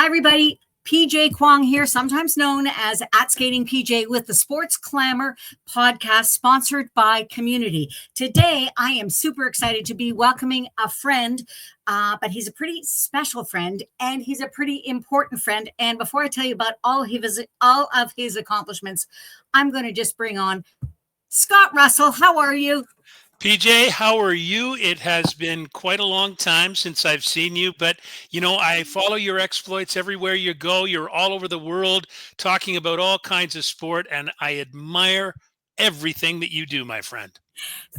Hi, everybody. PJ Kwong here, sometimes known as at Skating PJ, with the Sports Clamor podcast sponsored by Community. Today, I am super excited to be welcoming a friend, but he's a pretty special friend and he's a pretty important friend. And before I tell you about all of his accomplishments, I'm going to just bring on Scott Russell. How are you? PJ, how are you? It has been quite a long time since I've seen you, but I follow your exploits everywhere you go. You're all over the world talking about all kinds of sport, and I admire everything that you do, my friend.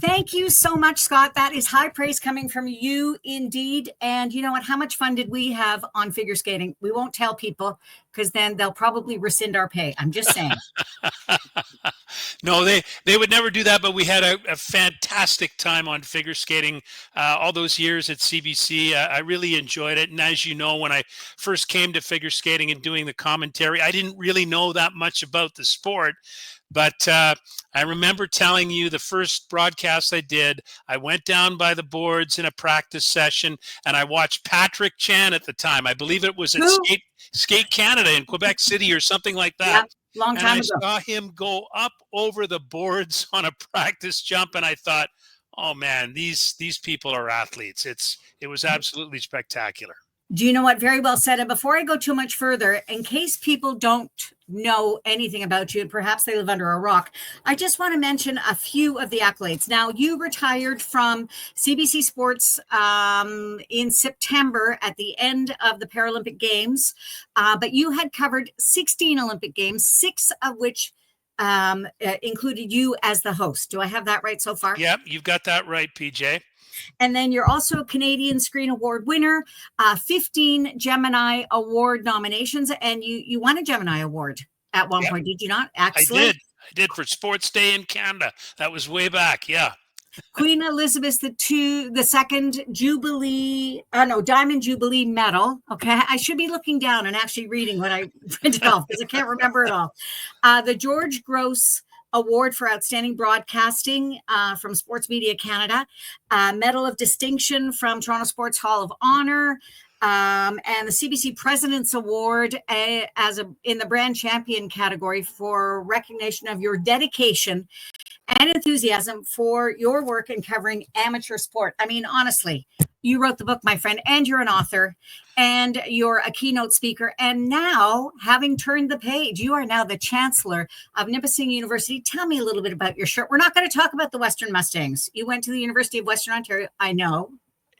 Thank you so much, Scott. That is high praise coming from you indeed. And you know what? How much fun did we have on figure skating? We won't tell people because then they'll probably rescind our pay. I'm just saying. No, they would never do that, but we had a fantastic time on figure skating all those years at CBC. I really enjoyed it. And as you know, when I first came to figure skating and doing the commentary, I didn't really know that much about the sport. But I remember telling you the first broadcast I did, I went down by the boards in a practice session and I watched Patrick Chan at the time. I believe it was at Skate Canada in Quebec City or something like that. Yeah, long time ago. I saw him go up over the boards on a practice jump and I thought, oh man, these people are athletes. It was absolutely spectacular. Do you know what? Very well said. And before I go too much further, in case people don't know anything about you, and perhaps they live under a rock, I just want to mention a few of the accolades. Now, you retired from CBC Sports in September at the end of the Paralympic Games, but you had covered 16 Olympic Games, 6 of which included you as the host. Do I have that right so far? Yep, you've got that right, PJ. And then you're also a Canadian Screen Award winner, 15 Gemini Award nominations, and you won a Gemini Award at one point, did you not? Excellent. I did for Sports Day in Canada. That was way back, yeah. Queen Elizabeth II Jubilee, Diamond Jubilee Medal. Okay, I should be looking down and actually reading what I printed off because I can't remember it all. The George Gross Award for Outstanding Broadcasting from Sports Media Canada, Medal of Distinction from Toronto Sports Hall of Honor, and the CBC President's Award in the Brand Champion category for recognition of your dedication and enthusiasm for your work in covering amateur sport. I mean, honestly, you wrote the book, my friend, and you're an author, and you're a keynote speaker. And now, having turned the page, you are now the Chancellor of Nipissing University. Tell me a little bit about your shirt. We're not going to talk about the Western Mustangs. You went to the University of Western Ontario, I know.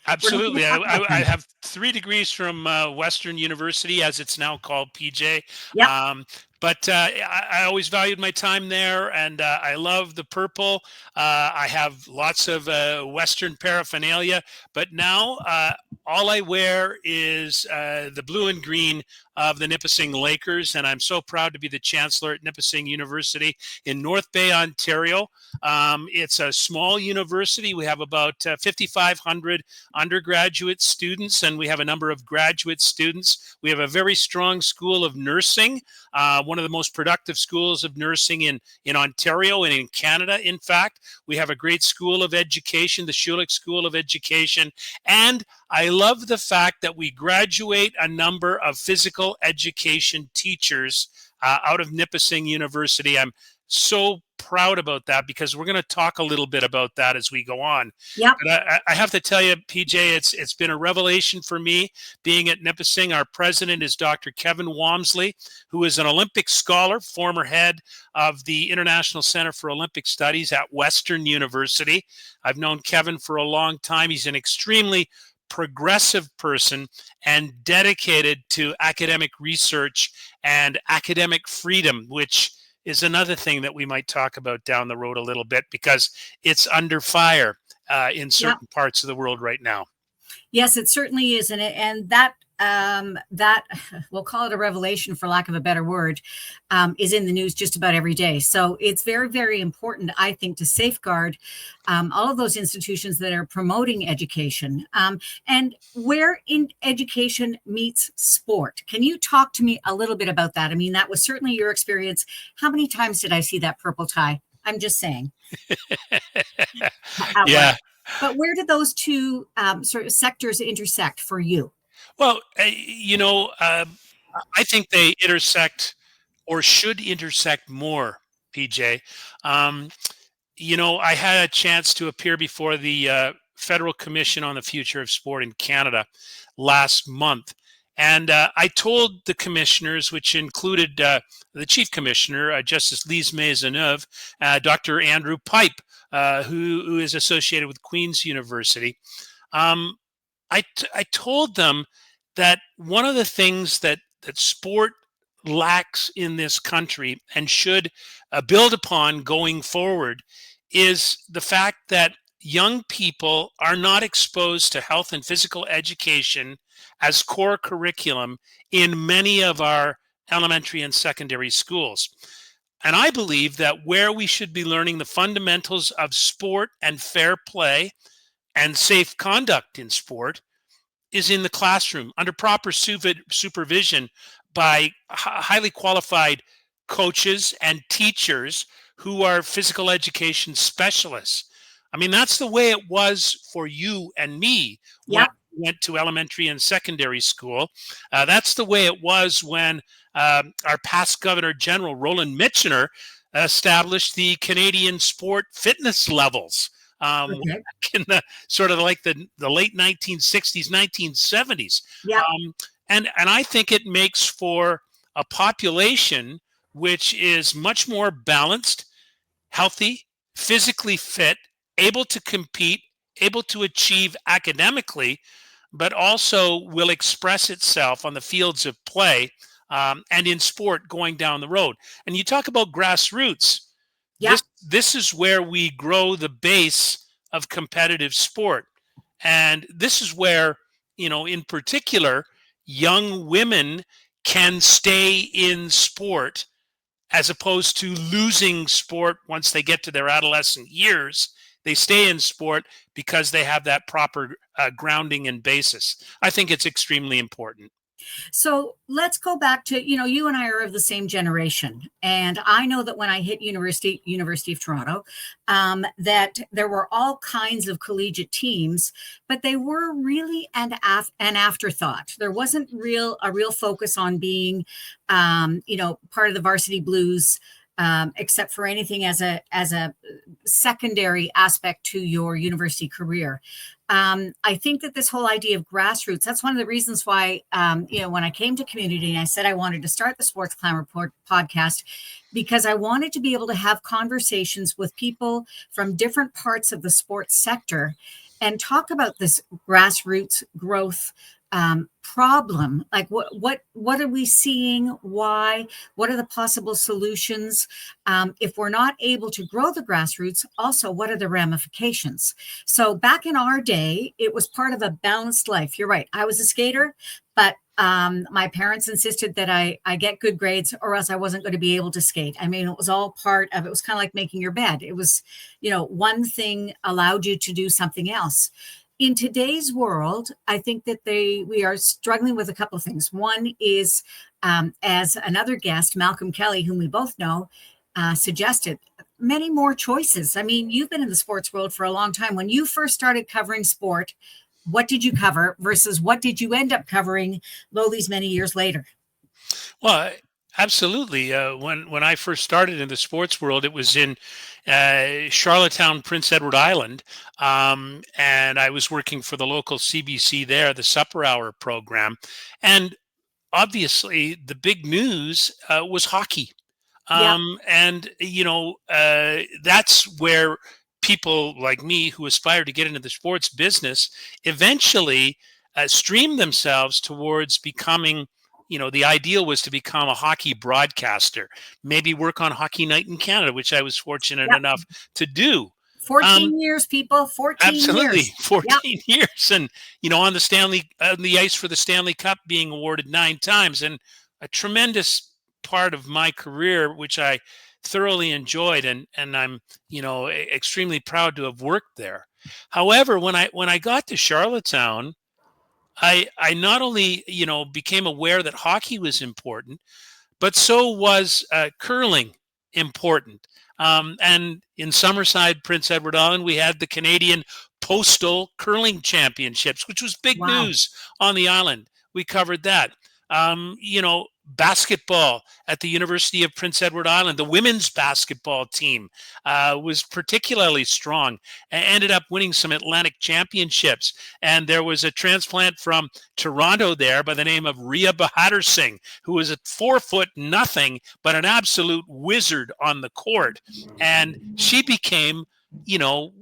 Absolutely. I have 3 degrees from Western University, as it's now called, PJ. Yep. But I always valued my time there, and I love the purple. I have lots of Western paraphernalia, but now all I wear is the blue and green of the Nipissing Lakers, and I'm so proud to be the Chancellor at Nipissing University in North Bay, Ontario. It's a small university. We have about 5,500 undergraduate students, and we have a number of graduate students. We have a very strong school of nursing, one of the most productive schools of nursing in Ontario and in Canada, in fact. We have a great school of education, the Schulich School of Education, and I love the fact that we graduate a number of physical education teachers out of Nipissing University. I'm so proud about that because we're going to talk a little bit about that as we go on. Yeah. But I have to tell you, PJ, it's been a revelation for me being at Nipissing. Our president is Dr. Kevin Walmsley, who is an Olympic scholar, former head of the International Center for Olympic Studies at Western University. I've known Kevin for a long time. He's an extremely progressive person and dedicated to academic research and academic freedom, which is another thing that we might talk about down the road a little bit because it's under fire in certain parts of the world right now. Yes, it certainly is. And that we'll call it a revelation for lack of a better word, is in the news just about every day. So it's very, very important, I think, to safeguard all of those institutions that are promoting education and where in education meets sport. Can you talk to me a little bit about that? I mean, that was certainly your experience. How many times did I see that purple tie? I'm just saying. Yeah. But where did those two sort of sectors intersect for you? Well, I think they intersect or should intersect more, PJ. Um, I had a chance to appear before the Federal Commission on the Future of Sport in Canada last month. And I told the commissioners, which included the chief commissioner, Justice Lise Maisonneuve, Dr. Andrew Pipe, who is associated with Queen's University. Um, I told them that one of the things that sport lacks in this country and should build upon going forward is the fact that young people are not exposed to health and physical education as core curriculum in many of our elementary and secondary schools. And I believe that where we should be learning the fundamentals of sport and fair play and safe conduct in sport is in the classroom under proper supervision by highly qualified coaches and teachers who are physical education specialists. I mean, that's the way it was for you and me when Yep. we went to elementary and secondary school. That's the way it was when our past Governor General, Roland Michener, established the Canadian sport fitness levels. Okay. In the sort of like the late 1960s, 1970s. Yeah. And I think it makes for a population which is much more balanced, healthy, physically fit, able to compete, able to achieve academically, but also will express itself on the fields of play and in sport going down the road. And you talk about grassroots. Yeah. This is where we grow the base of competitive sport. And this is where, in particular, young women can stay in sport as opposed to losing sport once they get to their adolescent years. They stay in sport because they have that proper grounding and basis. I think it's extremely important. So let's go back to, you and I are of the same generation. And I know that when I hit University of Toronto, that there were all kinds of collegiate teams, but they were really an afterthought. There wasn't a real focus on being, part of the varsity blues, except for anything as a secondary aspect to your university career. I think that this whole idea of grassroots, that's one of the reasons why, when I came to community and I said I wanted to start the Sports Clamor podcast, because I wanted to be able to have conversations with people from different parts of the sports sector and talk about this grassroots growth problem. Like what are we seeing? Why? What are the possible solutions? If we're not able to grow the grassroots, also what are the ramifications? So back in our day, it was part of a balanced life. You're right. I was a skater, but my parents insisted that I get good grades or else I wasn't going to be able to skate. I mean, it was all part of it. It was kind of like making your bed. It was, one thing allowed you to do something else. In today's world, I think that we are struggling with a couple of things. One is, as another guest, Malcolm Kelly, whom we both know, suggested, many more choices. I mean, you've been in the sports world for a long time. When you first started covering sport, what did you cover versus what did you end up covering these many years later? Well, absolutely. When I first started in the sports world, it was in Charlottetown, Prince Edward Island, and I was working for the local CBC there, the Supper Hour program, and obviously the big news was hockey. Yeah. And that's where people like me who aspire to get into the sports business eventually stream themselves towards becoming. The ideal was to become a hockey broadcaster, maybe work on Hockey Night in Canada, which I was fortunate Yep. enough to do. 14 years, people, 14 Absolutely, years. 14 years, and on the ice for the Stanley Cup being awarded 9 times, and a tremendous part of my career, which I thoroughly enjoyed, and I'm extremely proud to have worked there. However, when I got to Charlottetown, I not only became aware that hockey was important, but so was curling important. And in Summerside, Prince Edward Island, we had the Canadian Postal Curling Championships, which was big Wow. news on the island. We covered that. Basketball at the University of Prince Edward Island, the women's basketball team was particularly strong and ended up winning some Atlantic championships. And there was a transplant from Toronto there by the name of Rhea Bahadur Singh, who was a 4 foot nothing, but an absolute wizard on the court. And she became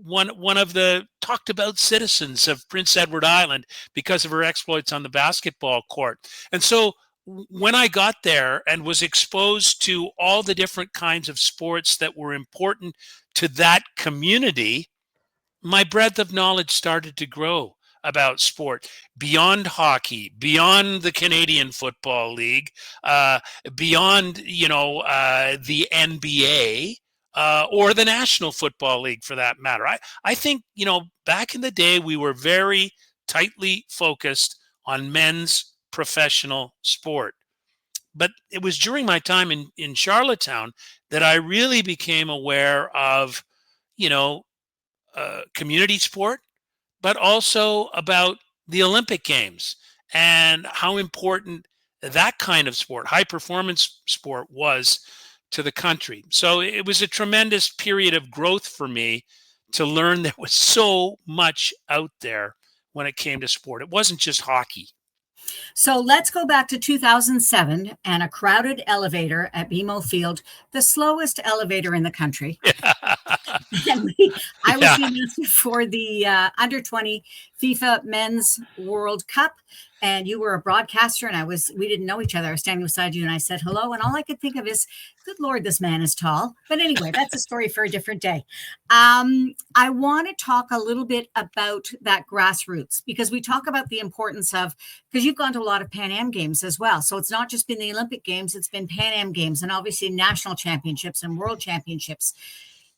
one of the talked about citizens of Prince Edward Island because of her exploits on the basketball court. And so when I got there and was exposed to all the different kinds of sports that were important to that community, my breadth of knowledge started to grow about sport beyond hockey, beyond the Canadian Football League, beyond, the NBA. Or the National Football League, for that matter. I think, back in the day, we were very tightly focused on men's professional sport. But it was during my time in Charlottetown that I really became aware of, community sport, but also about the Olympic Games and how important that kind of sport, high performance sport, was to the country. So it was a tremendous period of growth for me to learn there was so much out there when it came to sport. It wasn't just hockey. So let's go back to 2007 and a crowded elevator at BMO Field, the slowest elevator in the country. I was the announcer for the under 20 FIFA Men's World Cup, and you were a broadcaster, and we didn't know each other. I was standing beside you, and I said hello, and all I could think of is, good Lord, this man is tall. But anyway, that's a story for a different day. I want to talk a little bit about that grassroots, because we talk about the importance of, because you've gone to a lot of Pan Am Games as well. So it's not just been the Olympic Games, it's been Pan Am Games, and obviously national championships and world championships.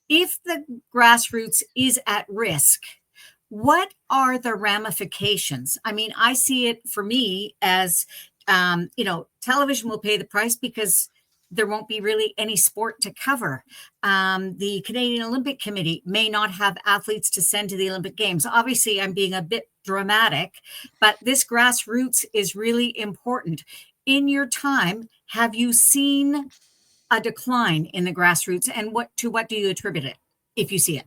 If the grassroots is at risk, what are the ramifications? I mean, I see it for me as, television will pay the price because there won't be really any sport to cover. The Canadian Olympic Committee may not have athletes to send to the Olympic Games. Obviously, I'm being a bit dramatic, but this grassroots is really important. In your time, have you seen a decline in the grassroots, and what do you attribute it, if you see it?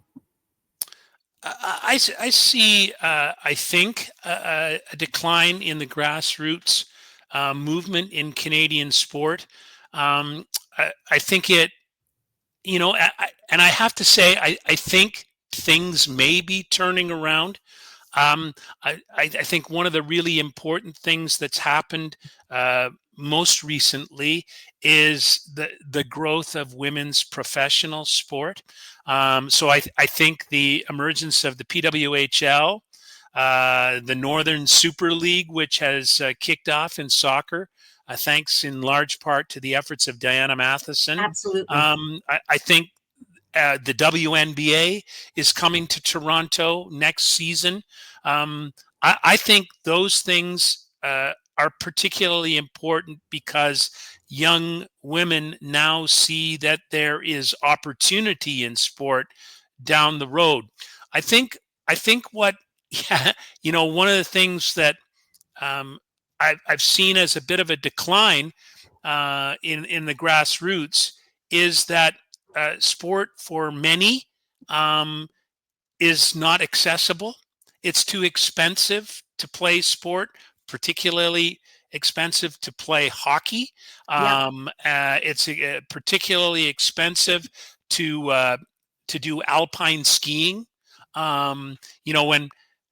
I see, I think, a decline in the grassroots movement in Canadian sport. I think it, and I have to say, I think things may be turning around. I think one of the really important things that's happened most recently is the growth of women's professional sport. So I think the emergence of the PWHL, the Northern Super League, which has kicked off in soccer, thanks in large part to the efforts of Diana Matheson. Absolutely. I think the WNBA is coming to Toronto next season. I think those things are particularly important because young women now see that there is opportunity in sport down the road. I think what, one of the things that I've seen as a bit of a decline in the grassroots is that sport for many is not accessible. It's too expensive to play sport, particularly expensive to play hockey. It's particularly expensive to do alpine skiing.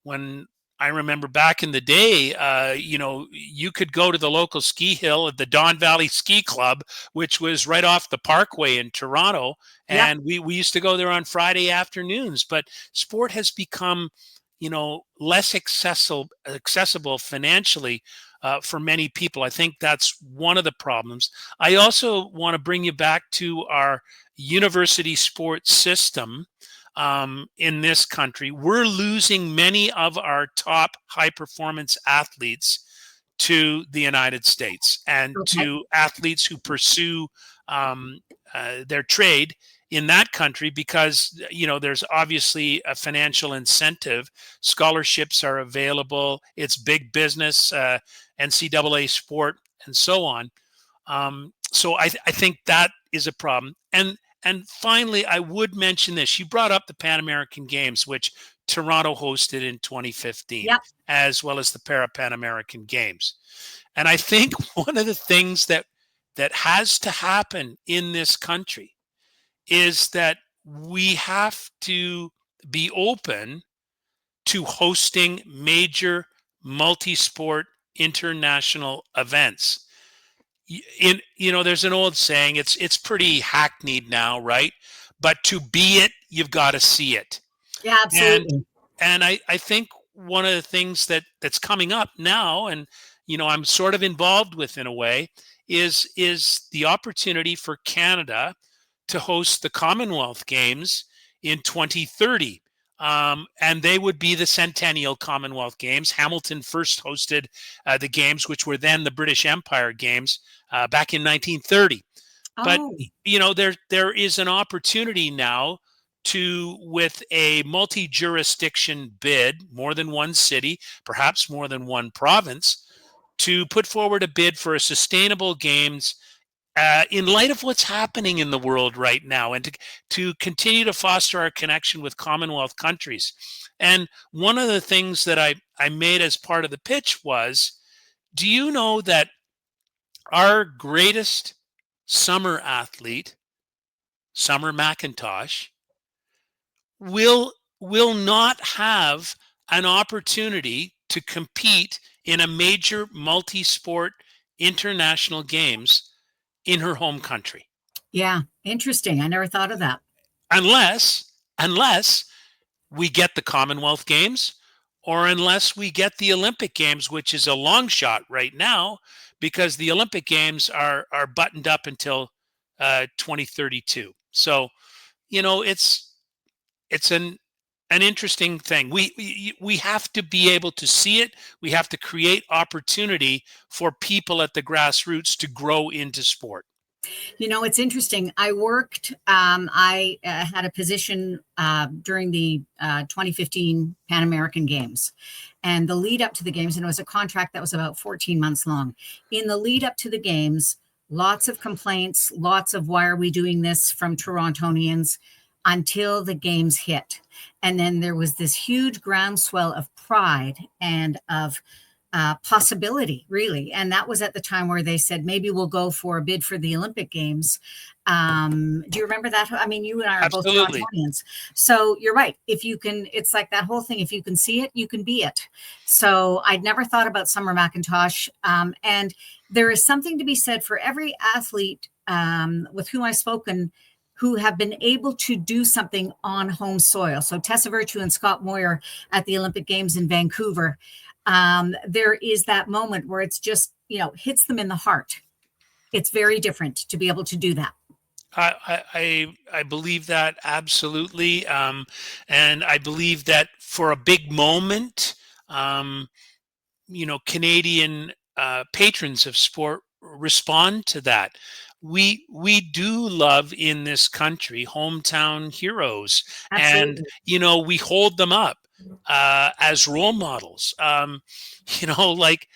When I remember back in the day, you could go to the local ski hill at the Don Valley Ski Club, which was right off the Parkway in Toronto. And we used to go there on Friday afternoons. But sport has become, less accessible financially for many people. I think that's one of the problems. I also want to bring you back to our university sports system. In this country, we're losing many of our top high performance athletes to the United States and to athletes who pursue their trade in that country because, there's obviously a financial incentive. Scholarships are available. It's big business. NCAA sport and so on. So I think that is a problem. And finally, I would mention this. You brought up the Pan American Games, which Toronto hosted in 2015, Yep. as well as the Pan American Games. And I think one of the things that has to happen in this country is that we have to be open to hosting major multi-sport international events. There's an old saying, it's pretty hackneyed now, right? But to be it, you've got to see it. Yeah, absolutely. And I think one of the things that's coming up now, and I'm sort of involved with in a way, is the opportunity for Canada to host the Commonwealth Games in 2030. And they would be the Centennial Commonwealth Games. Hamilton first hosted the games, which were then the British Empire Games back in 1930. But there is an opportunity now with a multi-jurisdiction bid, more than one city, perhaps more than one province, to put forward a bid for a sustainable games in light of what's happening in the world right now, and to continue to foster our connection with Commonwealth countries. And one of the things that I made as part of the pitch was, do you know that our greatest summer athlete, Summer McIntosh, will not have an opportunity to compete in a major multi-sport international games in her home country? Yeah, interesting. I never thought of that. Unless we get the Commonwealth Games, or unless we get the Olympic Games, which is a long shot right now, because the Olympic Games are buttoned up until 2032. So, it's an interesting thing. We have to be able to see it. We have to create opportunity for people at the grassroots to grow into sport. It's interesting. I had a position during the 2015 Pan American Games, and the lead up to the games, and it was a contract that was about 14 months long. In the lead up to the games, lots of complaints, lots of why are we doing this from Torontonians, until the games hit. And then there was this huge groundswell of pride and of possibility, really. And that was at the time where they said, maybe we'll go for a bid for the Olympic Games. Do you remember that? I mean, you and I are Absolutely. both Torontonians. So you're right. If you can, it's like that whole thing. If you can see it, you can be it. So I'd never thought about Summer McIntosh. And there is something to be said for every athlete with whom I've spoken who have been able to do something on home soil. So Tessa Virtue and Scott Moyer at the Olympic Games in Vancouver, there is that moment where it's just, hits them in the heart. It's very different to be able to do that. I believe that absolutely. And I believe that for a big moment, Canadian patrons of sport respond to that. We do love in this country hometown heroes. Absolutely. And we hold them up as role models. Like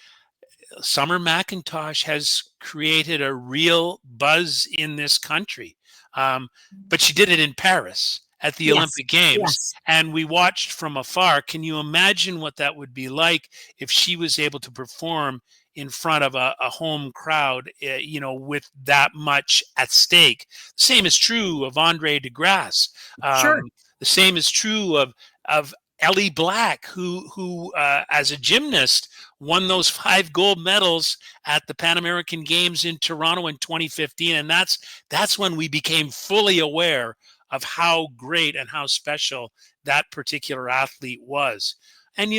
Summer McIntosh has created a real buzz in this country, but she did it in Paris at the Olympic Games, and we watched from afar. Can you imagine what that would be like if she was able to perform in front of a home crowd, with that much at stake? The same is true of Andre DeGrasse. Sure. The same is true of Ellie Black, who as a gymnast won those 5 gold medals at the Pan American Games in Toronto in 2015, and that's when we became fully aware of how great and how special that particular athlete was. And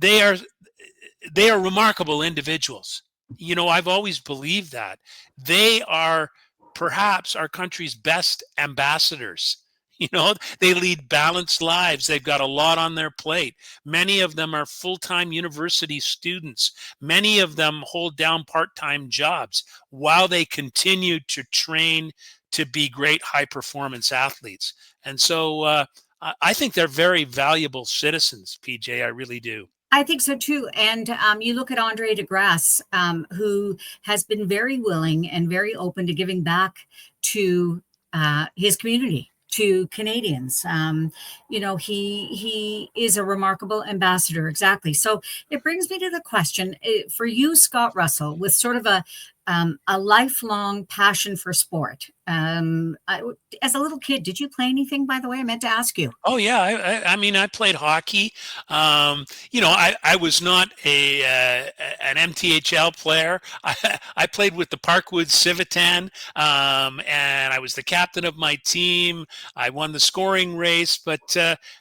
they are remarkable individuals. I've always believed that they are perhaps our country's best ambassadors. They lead balanced lives. They've got a lot on their plate. Many of them are full-time university students. Many of them hold down part-time jobs while they continue to train to be great high-performance athletes. And so I think they're very valuable citizens, PJ. I really do. I think so too. And you look at Andre DeGrasse, who has been very willing and very open to giving back to his community, to Canadians. He is a remarkable ambassador. Exactly. So it brings me to the question for you, Scott Russell, with sort of a lifelong passion for sport. As a little kid, did you play anything, by the way? I meant to ask you. Oh yeah, I mean, I played hockey. I was not an MTHL player. I played with the Parkwood Civitan, and I was the captain of my team. I won the scoring race, but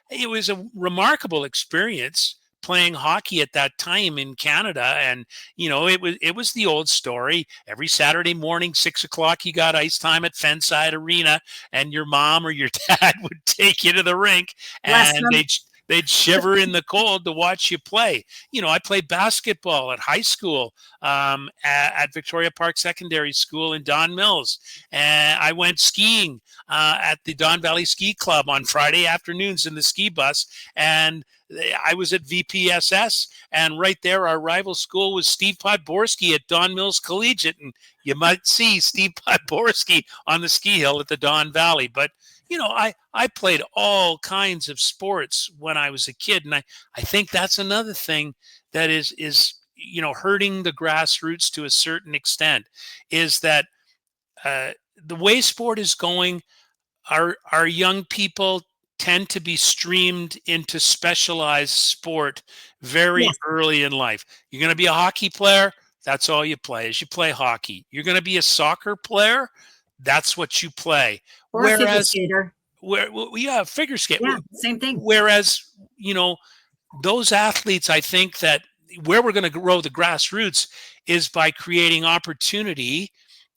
it was a remarkable experience playing hockey at that time in Canada. And it was the old story. Every Saturday morning, 6 o'clock, you got ice time at Fenside Arena, and your mom or your dad would take you to the rink, Bless and them. they'd shiver in the cold to watch you play. I played basketball at high school, at Victoria Park Secondary School in Don Mills, and I went skiing at the Don Valley Ski Club on Friday afternoons in the ski bus, and I was at VPSS, and right there, our rival school was Steve Podborski at Don Mills Collegiate, and you might see Steve Podborski on the ski hill at the Don Valley. But I played all kinds of sports when I was a kid, and I think that's another thing that is hurting the grassroots to a certain extent, is that the way sport is going, our young people tend to be streamed into specialized sport very Yes. early in life. You're going to be a hockey player, that's all you play, is you play hockey. You're going to be a soccer player, that's what you play. Or a figure Whereas, skater. yeah, figure skate. Yeah, same thing. Whereas, those athletes, I think that where we're going to grow the grassroots is by creating opportunity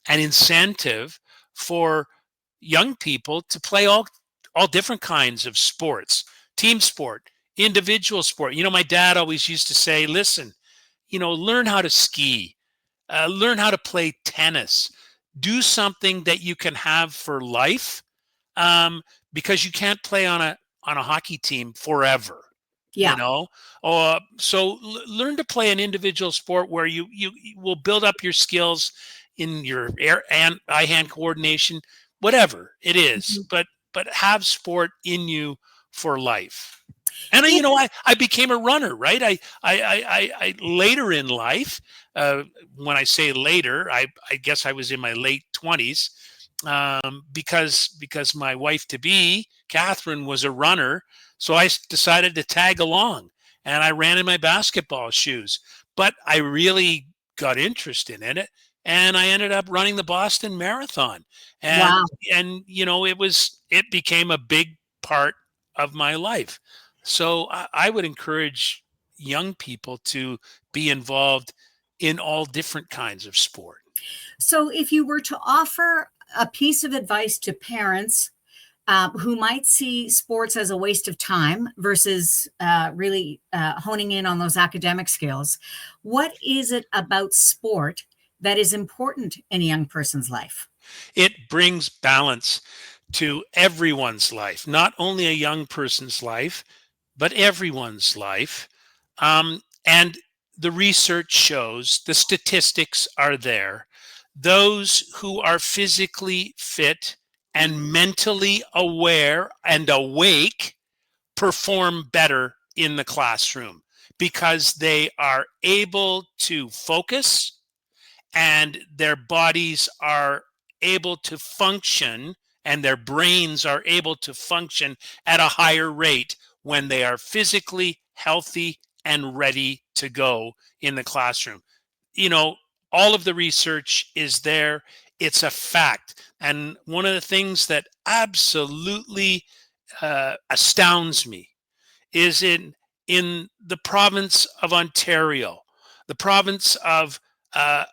and incentive for young people to play all different kinds of sports, team sport, individual sport. My dad always used to say, listen, learn how to ski, learn how to play tennis, do something that you can have for life, um, because you can't play on a hockey team forever. you Yeah. know so learn to play an individual sport where you will build up your skills in your air and eye hand coordination, whatever it is, Mhm. but have sport in you for life. And If I became a runner, right? I later in life, when I say later, I guess I was in my late 20s, because my wife to be, Catherine, was a runner. So I decided to tag along, and I ran in my basketball shoes. But I really got interested in it, and I ended up running the Boston Marathon. And Wow. it became a big part of my life. So I would encourage young people to be involved in all different kinds of sport. So if you were to offer a piece of advice to parents who might see sports as a waste of time versus really honing in on those academic skills, what is it about sport that is important in a young person's life? It brings balance to everyone's life, not only a young person's life, but everyone's life. And the research shows, the statistics are there. Those who are physically fit and mentally aware and awake perform better in the classroom because they are able to focus, and their bodies are able to function, and their brains are able to function at a higher rate when they are physically healthy and ready to go in the classroom. you know all of the research is there. It's a fact. And one of the things that absolutely astounds me is in the province of Ontario, the province of uh,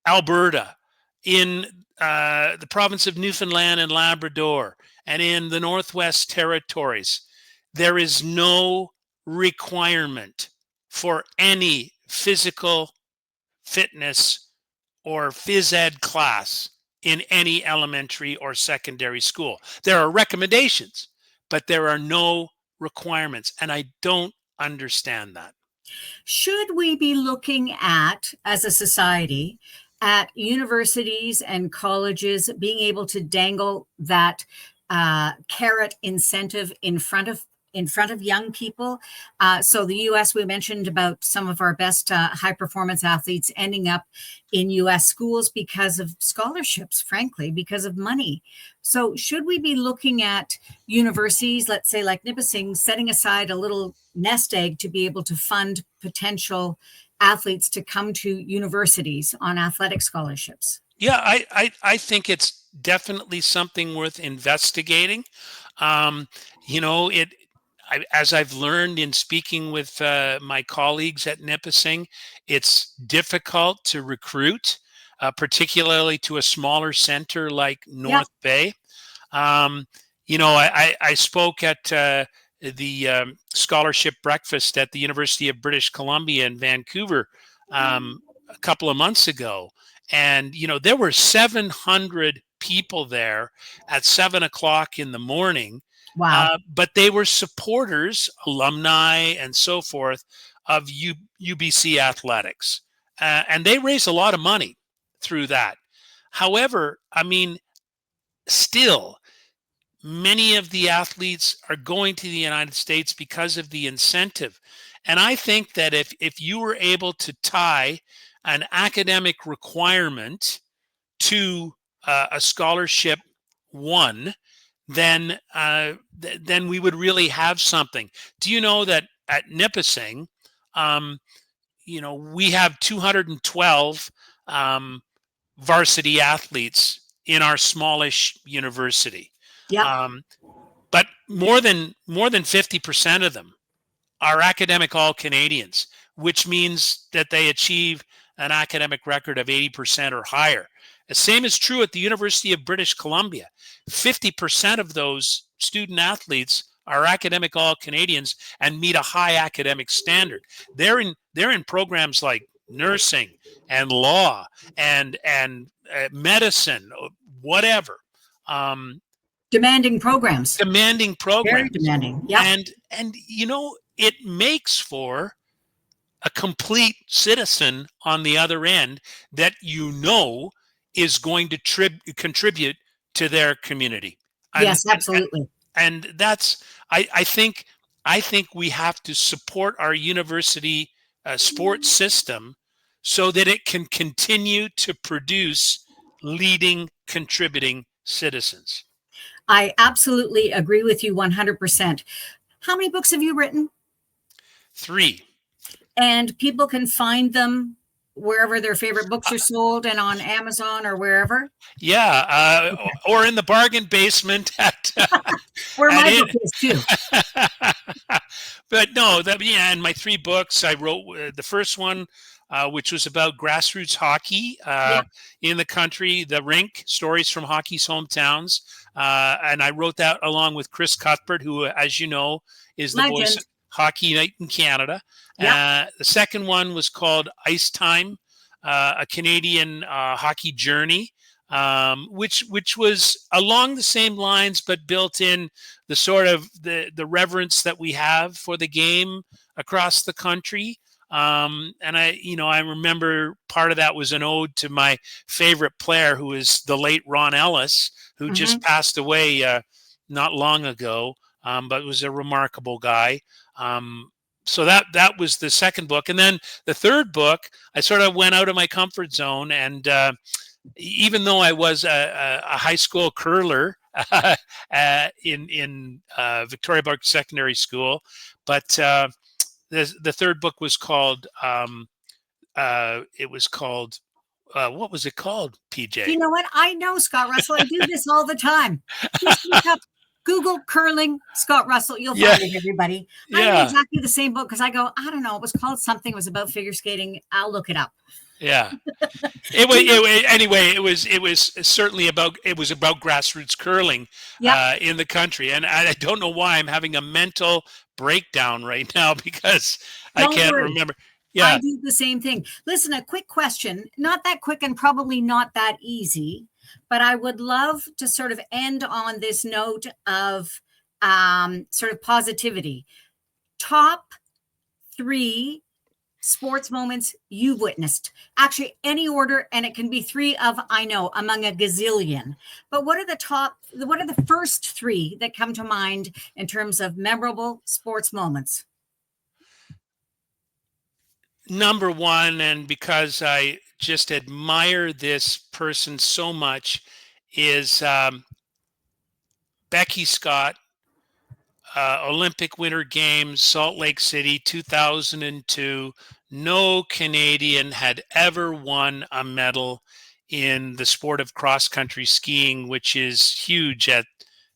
Alberta, in the province of Newfoundland and Labrador, and in the Northwest Territories, there is no requirement for any physical fitness or phys ed class in any elementary or secondary school. There are recommendations, but there are no requirements. And I don't understand that. Should we be looking at, as a society, at universities and colleges being able to dangle that carrot incentive in front of young people? So the U.S., we mentioned about some of our best high performance athletes ending up in U.S. schools because of scholarships, frankly, because of money. So should we be looking at universities, let's say like Nipissing, setting aside a little nest egg to be able to fund potential athletes to come to universities on athletic scholarships? Yeah, I think it's definitely something worth investigating. Um, you know, as I've learned in speaking with my colleagues at Nipissing, it's difficult to recruit, particularly to a smaller center like Yep. North Bay. Um, I spoke at the scholarship breakfast at the University of British Columbia in Vancouver a couple of months ago. And, there were 700 people there at 7 o'clock in the morning, Wow. but they were supporters, alumni, and so forth of UBC athletics. And they raised a lot of money through that. However, I mean, still, many of the athletes are going to the United States because of the incentive. And I think that if you were able to tie an academic requirement to a scholarship won, then then we would really have something. Do you know that at Nipissing, um, we have 212 um, varsity athletes in our smallish university. Yep. Um, but more than 50% of them are academic all Canadians, which means that they achieve an academic record of 80% or higher. The same is true at the University of British Columbia. 50% of those student athletes are academic all Canadians and meet a high academic standard. They're in programs like nursing and law and medicine, whatever. Demanding programs. Demanding programs. Very demanding. Yeah. And it makes for a complete citizen on the other end that is going to contribute to their community. Yes, absolutely. And that's I think we have to support our university sports system so that it can continue to produce leading, contributing citizens. I absolutely agree with you 100%. How many books have you written? 3. And people can find them wherever their favorite books are sold and on Amazon or wherever? Yeah, or in the bargain basement at Where at my it. book is too. But no, and my 3 books I wrote. The first one, which was about grassroots hockey Yeah. in the country, the rink stories from hockey's hometowns, and I wrote that along with Chris Cuthbert, who, as you know, is the voice Legend. of Hockey Night in Canada. Yeah. The second one was called Ice Time, a Canadian hockey journey, which was along the same lines, but built in the sort of the reverence that we have for the game across the country. And I remember part of that was an ode to my favorite player, who is the late Ron Ellis, who just passed away not long ago, but was a remarkable guy. So that was the second book. And then the third book, I sort of went out of my comfort zone. And even though I was a high school curler in Victoria Park Secondary School, but the third book was called, what was it called, PJ? You know what? I know Scott Russell. I do this all the time. Just look up, Google curling Scott Russell. You'll Yeah. find it, everybody. I Yeah. have exactly the same book because I go, I don't know. It was called something. It was about figure skating. I'll look it up. Yeah. Anyway, it was certainly about grassroots curling Yep. in the country, and I don't know why I'm having a mental breakdown right now because I Don't can't worry. remember. I Yeah, do the same thing. Listen, a quick question, not that quick and probably not that easy, but I would love to sort of end on this note of sort of positivity. Top 3 sports moments you've witnessed? Actually, any order, and it can be three of, I know, among a gazillion. But what are the first three that come to mind in terms of memorable sports moments? Number one, and because I just admire this person so much, is Becky Scott, Olympic Winter Games, Salt Lake City, 2002. No Canadian had ever won a medal in the sport of cross country skiing, which is huge at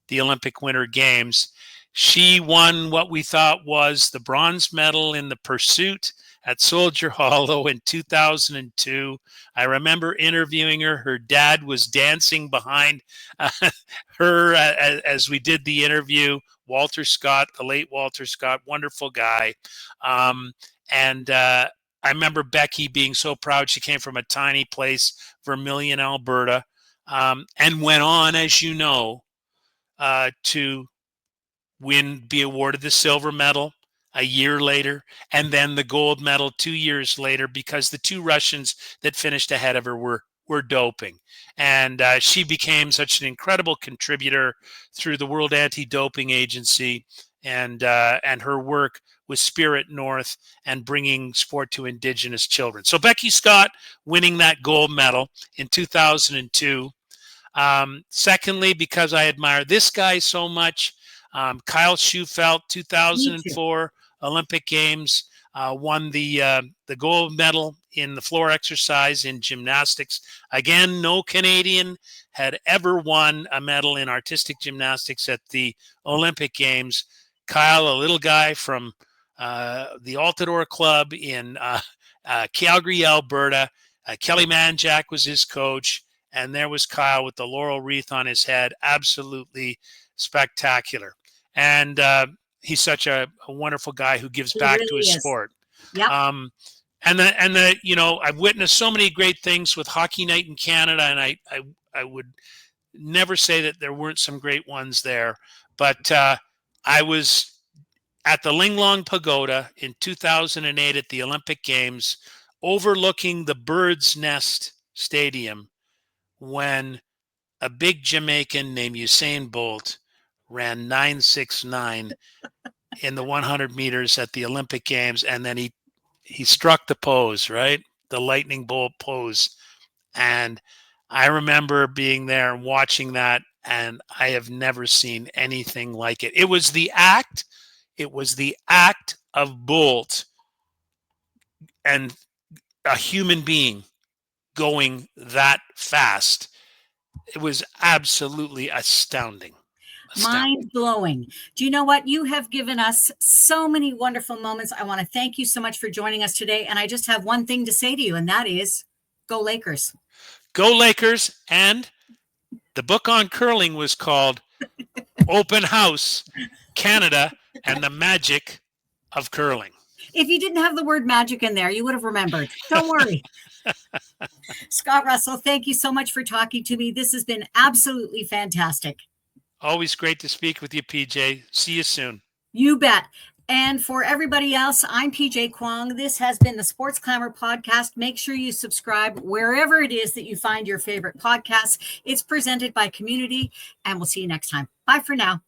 the Olympic Winter Games. She won what we thought was the bronze medal in the pursuit at Soldier Hollow in 2002. I remember interviewing her. Her dad was dancing behind her as we did the interview. Walter Scott, the late Walter Scott, wonderful guy. I remember Becky being so proud. She came from a tiny place, Vermilion, Alberta, and went on, as you know, to be awarded the silver medal a year later, and then the gold medal 2 years later, because the two Russians that finished ahead of her were doping. And she became such an incredible contributor through the World Anti-Doping Agency and her work with Spirit North and bringing sport to Indigenous children. So Becky Scott winning that gold medal in 2002. Secondly, because I admire this guy so much, Kyle Schufelt, 2004 Olympic Games, won the gold medal in the floor exercise in gymnastics. Again, no Canadian had ever won a medal in artistic gymnastics at the Olympic Games. Kyle, a little guy from the Altador Club in Calgary, Alberta. Kelly Manjack was his coach, and there was Kyle with the laurel wreath on his head. Absolutely spectacular. And he's such a wonderful guy who gives back to his sport. Yeah. I've witnessed so many great things with Hockey Night in Canada, and I would never say that there weren't some great ones there. But I was at the Linglong Pagoda in 2008 at the Olympic Games, overlooking the Bird's Nest Stadium, when a big Jamaican named Usain Bolt ran 9.69 in the 100 meters at the Olympic Games, and then he struck the pose, right? The lightning bolt pose. And I remember being there and watching that, and I have never seen anything like it. It was the act of Bolt and a human being going that fast. It was absolutely astounding. Mind blowing. Do you know what? You have given us so many wonderful moments. I want to thank you so much for joining us today. And I just have one thing to say to you, and that is go Lakers. Go Lakers. And the book on curling was called Open House, Canada and the Magic of Curling. If you didn't have the word magic in there, you would have remembered. Don't worry. Scott Russell, thank you so much for talking to me. This has been absolutely fantastic. Always great to speak with you, PJ. See you soon. You bet. And for everybody else, I'm PJ Kwong. This has been the Sports Clamor podcast. Make sure you subscribe wherever it is that you find your favorite podcasts. It's presented by Community, and we'll see you next time. Bye for now.